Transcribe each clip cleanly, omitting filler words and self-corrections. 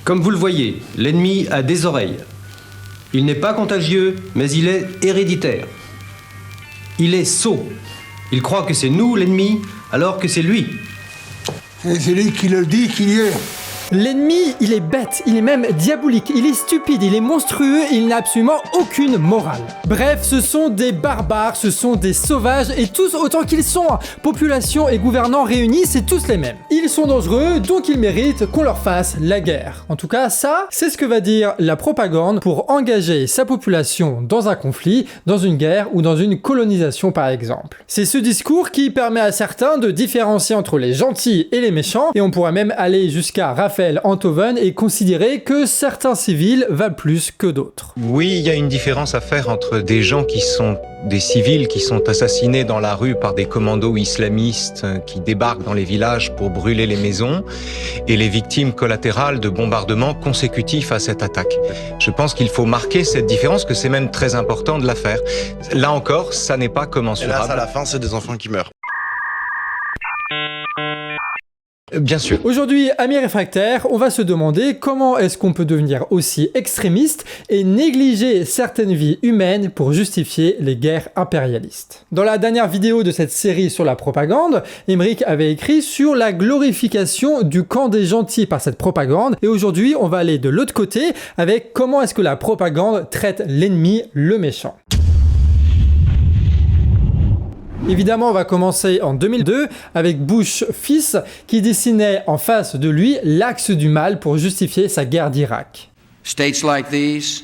Comme vous le voyez, l'ennemi a des oreilles. Il n'est pas contagieux, mais il est héréditaire. Il est sot. Il croit que c'est nous l'ennemi, alors que c'est lui. Et c'est lui qui le dit qu'il y est. L'ennemi, il est bête, il est même diabolique, il est stupide, il est monstrueux et il n'a absolument aucune morale. Bref, ce sont des barbares, ce sont des sauvages et tous autant qu'ils sont. Population et gouvernants réunis, c'est tous les mêmes. Ils sont dangereux, donc ils méritent qu'on leur fasse la guerre. En tout cas, ça, c'est ce que va dire la propagande pour engager sa population dans un conflit, dans une guerre ou dans une colonisation par exemple. C'est ce discours qui permet à certains de différencier entre les gentils et les méchants et on pourrait même aller jusqu'à Raphaël Enthoven et considérer que certains civils valent plus que d'autres. Oui, il y a une différence à faire entre des gens qui sont des civils qui sont assassinés dans la rue par des commandos islamistes qui débarquent dans les villages pour brûler les maisons et les victimes collatérales de bombardements consécutifs à cette attaque. Je pense qu'il faut marquer cette différence, que c'est même très important de la faire. Là encore, ça n'est pas commensurable. Hélas, à la fin, c'est des enfants qui meurent. Bien sûr. Aujourd'hui, amis réfractaires, on va se demander comment est-ce qu'on peut devenir aussi extrémiste et négliger certaines vies humaines pour justifier les guerres impérialistes. Dans la dernière vidéo de cette série sur la propagande, Émeric avait écrit sur la glorification du camp des gentils par cette propagande et aujourd'hui, on va aller de l'autre côté avec comment est-ce que la propagande traite l'ennemi, le méchant. Évidemment, on va commencer en 2002 avec Bush fils qui dessinait en face de lui l'axe du mal pour justifier sa guerre d'Irak. States like these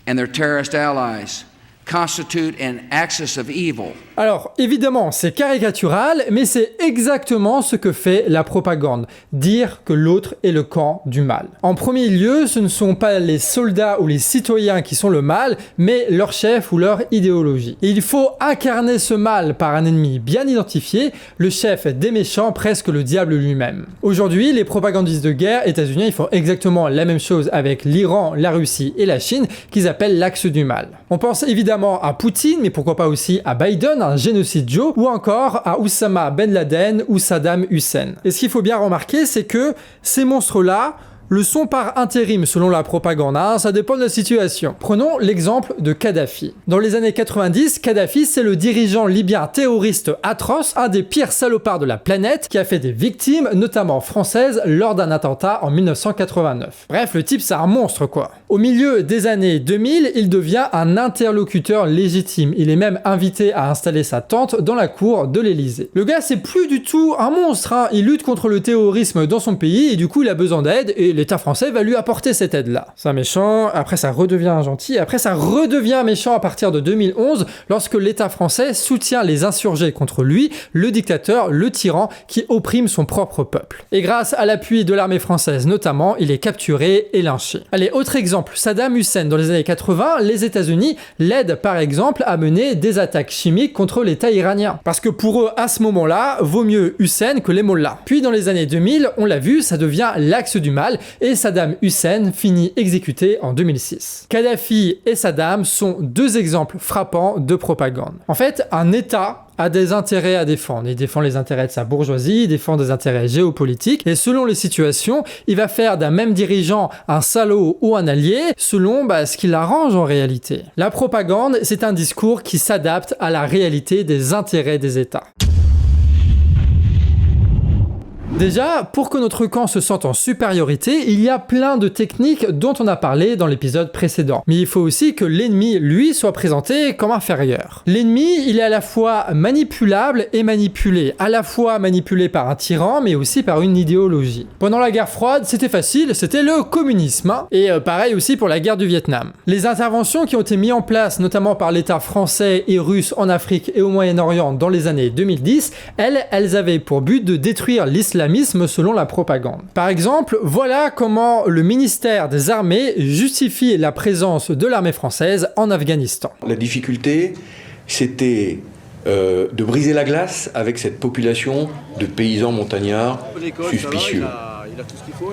and their terrorist allies constitute an axis of evil. Alors, évidemment, c'est caricatural, mais c'est exactement ce que fait la propagande, dire que l'autre est le camp du mal. En premier lieu, ce ne sont pas les soldats ou les citoyens qui sont le mal, mais leur chef ou leur idéologie. Et il faut incarner ce mal par un ennemi bien identifié, le chef des méchants, presque le diable lui-même. Aujourd'hui, les propagandistes de guerre états-uniens, ils font exactement la même chose avec l'Iran, la Russie et la Chine, qu'ils appellent l'axe du mal. On pense évidemment à Poutine, mais pourquoi pas aussi à Biden, un génocide Joe, ou encore à Oussama Ben Laden ou Saddam Hussein. Et ce qu'il faut bien remarquer, c'est que ces monstres-là le sont par intérim selon la propagande, ça dépend de la situation. Prenons l'exemple de Kadhafi. Dans les années 90, Kadhafi c'est le dirigeant libyen terroriste atroce, un des pires salopards de la planète, qui a fait des victimes, notamment françaises, lors d'un attentat en 1989. Bref, le type c'est un monstre quoi. Au milieu des années 2000, il devient un interlocuteur légitime. Il est même invité à installer sa tente dans la cour de l'Elysée. Le gars c'est plus du tout un monstre, il lutte contre le terrorisme dans son pays et du coup il a besoin d'aide et l'État français va lui apporter cette aide-là. C'est un méchant, après ça redevient un gentil, après ça redevient méchant à partir de 2011 lorsque l'État français soutient les insurgés contre lui, le dictateur, le tyran qui opprime son propre peuple. Et grâce à l'appui de l'armée française notamment, il est capturé et lynché. Allez, autre exemple, Saddam Hussein. Dans les années 80, les États-Unis l'aident par exemple à mener des attaques chimiques contre l'État iranien. Parce que pour eux, à ce moment-là, vaut mieux Hussein que les mollahs. Puis dans les années 2000, on l'a vu, ça devient l'axe du mal et Saddam Hussein finit exécuté en 2006. Kadhafi et Saddam sont deux exemples frappants de propagande. En fait, un État a des intérêts à défendre. Il défend les intérêts de sa bourgeoisie, il défend des intérêts géopolitiques, et selon les situations, il va faire d'un même dirigeant un salaud ou un allié, selon ce qui l'arrange en réalité. La propagande, c'est un discours qui s'adapte à la réalité des intérêts des États. Déjà, pour que notre camp se sente en supériorité, il y a plein de techniques dont on a parlé dans l'épisode précédent. Mais il faut aussi que l'ennemi, lui, soit présenté comme inférieur. L'ennemi, il est à la fois manipulable et manipulé. À la fois manipulé par un tyran, mais aussi par une idéologie. Pendant la guerre froide, c'était facile, c'était le communisme. Et pareil aussi pour la guerre du Vietnam. Les interventions qui ont été mises en place, notamment par l'État français et russe en Afrique et au Moyen-Orient dans les années 2010, elles avaient pour but de détruire l'islamisme selon la propagande. Par exemple, voilà comment le ministère des Armées justifie la présence de l'armée française en Afghanistan. La difficulté, c'était de briser la glace avec cette population de paysans montagnards suspicieux.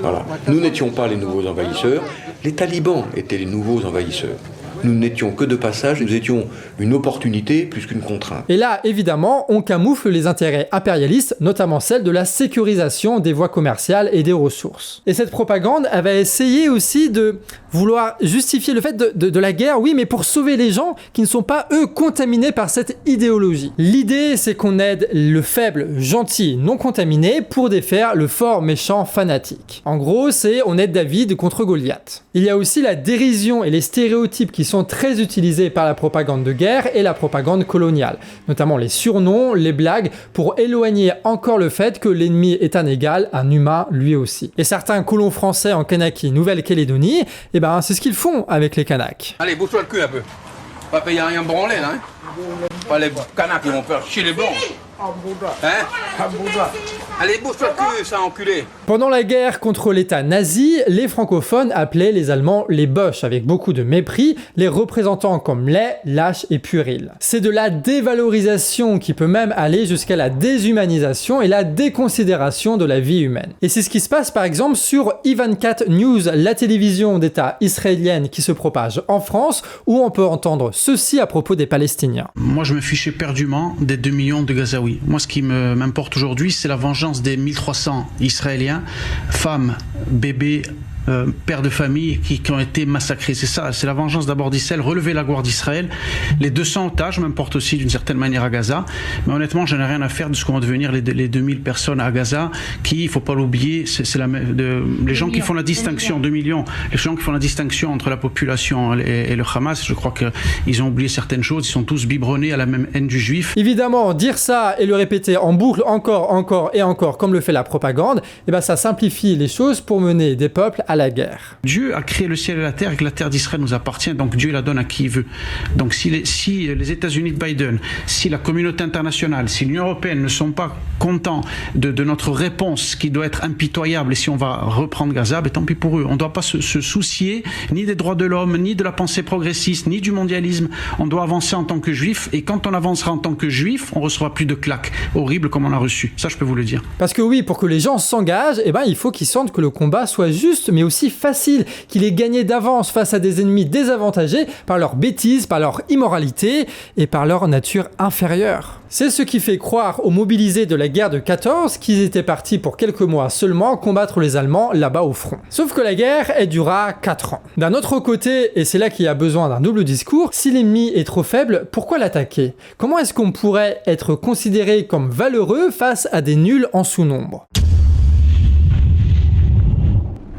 Voilà. Nous n'étions pas les nouveaux envahisseurs, les talibans étaient les nouveaux envahisseurs. nous n'étions que de passage, nous étions une opportunité plus qu'une contrainte. Et là, évidemment, on camoufle les intérêts impérialistes, notamment celle de la sécurisation des voies commerciales et des ressources. Et cette propagande, elle va essayer aussi de vouloir justifier le fait de la guerre, oui, mais pour sauver les gens qui ne sont pas, eux, contaminés par cette idéologie. L'idée, c'est qu'on aide le faible, gentil, non contaminé pour défaire le fort, méchant, fanatique. En gros, c'est on aide David contre Goliath. Il y a aussi la dérision et les stéréotypes qui sont très utilisés par la propagande de guerre et la propagande coloniale, notamment les surnoms, les blagues, pour éloigner encore le fait que l'ennemi est un égal, un humain lui aussi. Et certains colons français en Kanaki, Nouvelle-Calédonie, eh ben c'est ce qu'ils font avec les Kanaks. Allez, bouge-toi le cul un peu. Pas payer rien branler là, hein. Pas les Kanaks, ils vont faire chier les blancs. Hein? Allez, bouge-toi le cul, ça enculé. Pendant la guerre contre l'État nazi, les francophones appelaient les Allemands les Boches, avec beaucoup de mépris, les représentant comme laids, lâches et puérils. C'est de la dévalorisation qui peut même aller jusqu'à la déshumanisation et la déconsidération de la vie humaine. Et c'est ce qui se passe par exemple sur I24 News, la télévision d'État israélienne qui se propage en France, où on peut entendre ceci à propos des Palestiniens. Moi, je me fichais perdument des 2 millions de Gazaouis. Moi, ce qui m'importe aujourd'hui, c'est la vengeance des 1300 Israéliens, femmes, bébés, pères de famille qui ont été massacrés. C'est ça, c'est la vengeance d'abord d'Israël, relever la gloire d'Israël. Les 200 otages m'importent aussi d'une certaine manière à Gaza, mais honnêtement, je n'ai rien à faire de ce qu'ont vont devenir les 2000 personnes à Gaza, qui, il faut pas l'oublier, les gens qui font la distinction, 2 millions, les gens qui font la distinction entre la population et le Hamas, je crois qu'ils ont oublié certaines choses, ils sont tous biberonnés à la même haine du juif. Évidemment, dire ça et le répéter en boucle encore et encore, comme le fait la propagande, eh ben ça simplifie les choses pour mener des peuples à la guerre. Dieu a créé le ciel et la terre et que la terre d'Israël nous appartient, donc Dieu la donne à qui il veut. Donc si les États-Unis de Biden, si la communauté internationale, si l'Union européenne ne sont pas contents de notre réponse qui doit être impitoyable et si on va reprendre Gaza, ben tant pis pour eux. On ne doit pas se soucier ni des droits de l'homme, ni de la pensée progressiste, ni du mondialisme. On doit avancer en tant que juif et quand on avancera en tant que juif, on ne recevra plus de claques horribles comme on a reçu. Ça, je peux vous le dire. Parce que oui, pour que les gens s'engagent, eh ben, il faut qu'ils sentent que le combat soit juste, mais aussi facile, qu'il est gagné d'avance face à des ennemis désavantagés par leur bêtise, par leur immoralité et par leur nature inférieure. C'est ce qui fait croire aux mobilisés de la guerre de 14 qu'ils étaient partis pour quelques mois seulement combattre les Allemands là-bas au front. Sauf que la guerre, elle durera 4 ans. D'un autre côté, et c'est là qu'il y a besoin d'un double discours, si l'ennemi est trop faible, pourquoi l'attaquer? Comment est-ce qu'on pourrait être considéré comme valeureux face à des nuls en sous-nombre?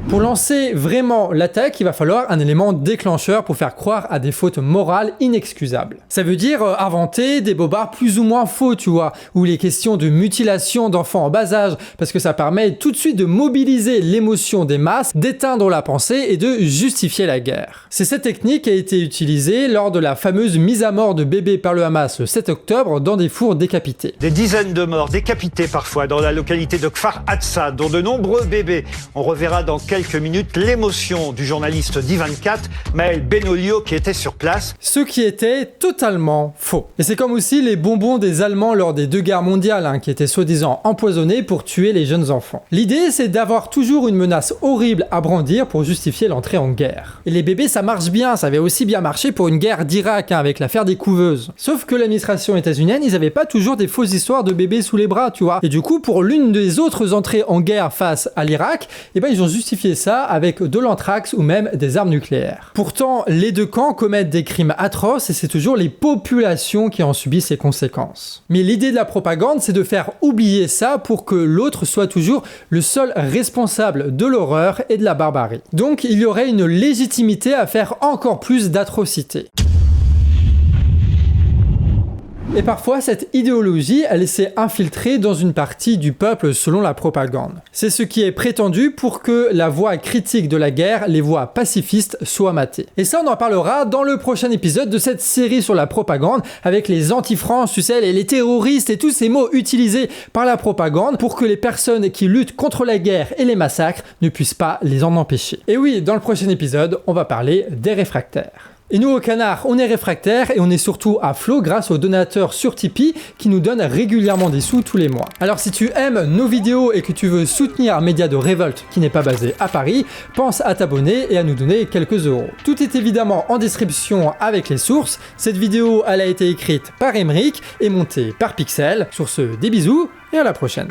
Pour lancer vraiment l'attaque, il va falloir un élément déclencheur pour faire croire à des fautes morales inexcusables. Ça veut dire inventer des bobards plus ou moins faux, tu vois, ou les questions de mutilation d'enfants en bas âge, parce que ça permet tout de suite de mobiliser l'émotion des masses, d'éteindre la pensée et de justifier la guerre. C'est cette technique qui a été utilisée lors de la fameuse mise à mort de bébés par le Hamas le 7 octobre dans des fours décapités. Des dizaines de morts, décapités parfois, dans la localité de Kfar Hatsa, dont de nombreux bébés. On reverra dans quelques minutes l'émotion du journaliste d'I24, Maël Benolio, qui était sur place. Ce qui était totalement faux. Et c'est comme aussi les bonbons des Allemands lors des 2 guerres mondiales, qui étaient soi-disant empoisonnés pour tuer les jeunes enfants. L'idée, c'est d'avoir toujours une menace horrible à brandir pour justifier l'entrée en guerre. Et les bébés, ça marche bien, ça avait aussi bien marché pour une guerre d'Irak, avec l'affaire des couveuses. Sauf que l'administration états-unienne, ils avaient pas toujours des fausses histoires de bébés sous les bras, tu vois. Et du coup, pour l'une des autres entrées en guerre face à l'Irak, eh ben ils ont justifié ça avec de l'anthrax ou même des armes nucléaires. Pourtant, les deux camps commettent des crimes atroces et c'est toujours les populations qui en subissent les conséquences. Mais l'idée de la propagande, c'est de faire oublier ça pour que l'autre soit toujours le seul responsable de l'horreur et de la barbarie. Donc, il y aurait une légitimité à faire encore plus d'atrocités. Et parfois, cette idéologie, elle s'est infiltrée dans une partie du peuple selon la propagande. C'est ce qui est prétendu pour que la voix critique de la guerre, les voix pacifistes, soient matées. Et ça, on en parlera dans le prochain épisode de cette série sur la propagande, avec les anti-France, tu sais, les terroristes et tous ces mots utilisés par la propagande pour que les personnes qui luttent contre la guerre et les massacres ne puissent pas les en empêcher. Et oui, dans le prochain épisode, on va parler des réfractaires. Et nous au Canard, on est réfractaires et on est surtout à flot grâce aux donateurs sur Tipeee qui nous donnent régulièrement des sous tous les mois. Alors si tu aimes nos vidéos et que tu veux soutenir un média de révolte qui n'est pas basé à Paris, pense à t'abonner et à nous donner quelques euros. Tout est évidemment en description avec les sources. Cette vidéo, elle a été écrite par Emeric et montée par Pixel. Sur ce, des bisous et à la prochaine.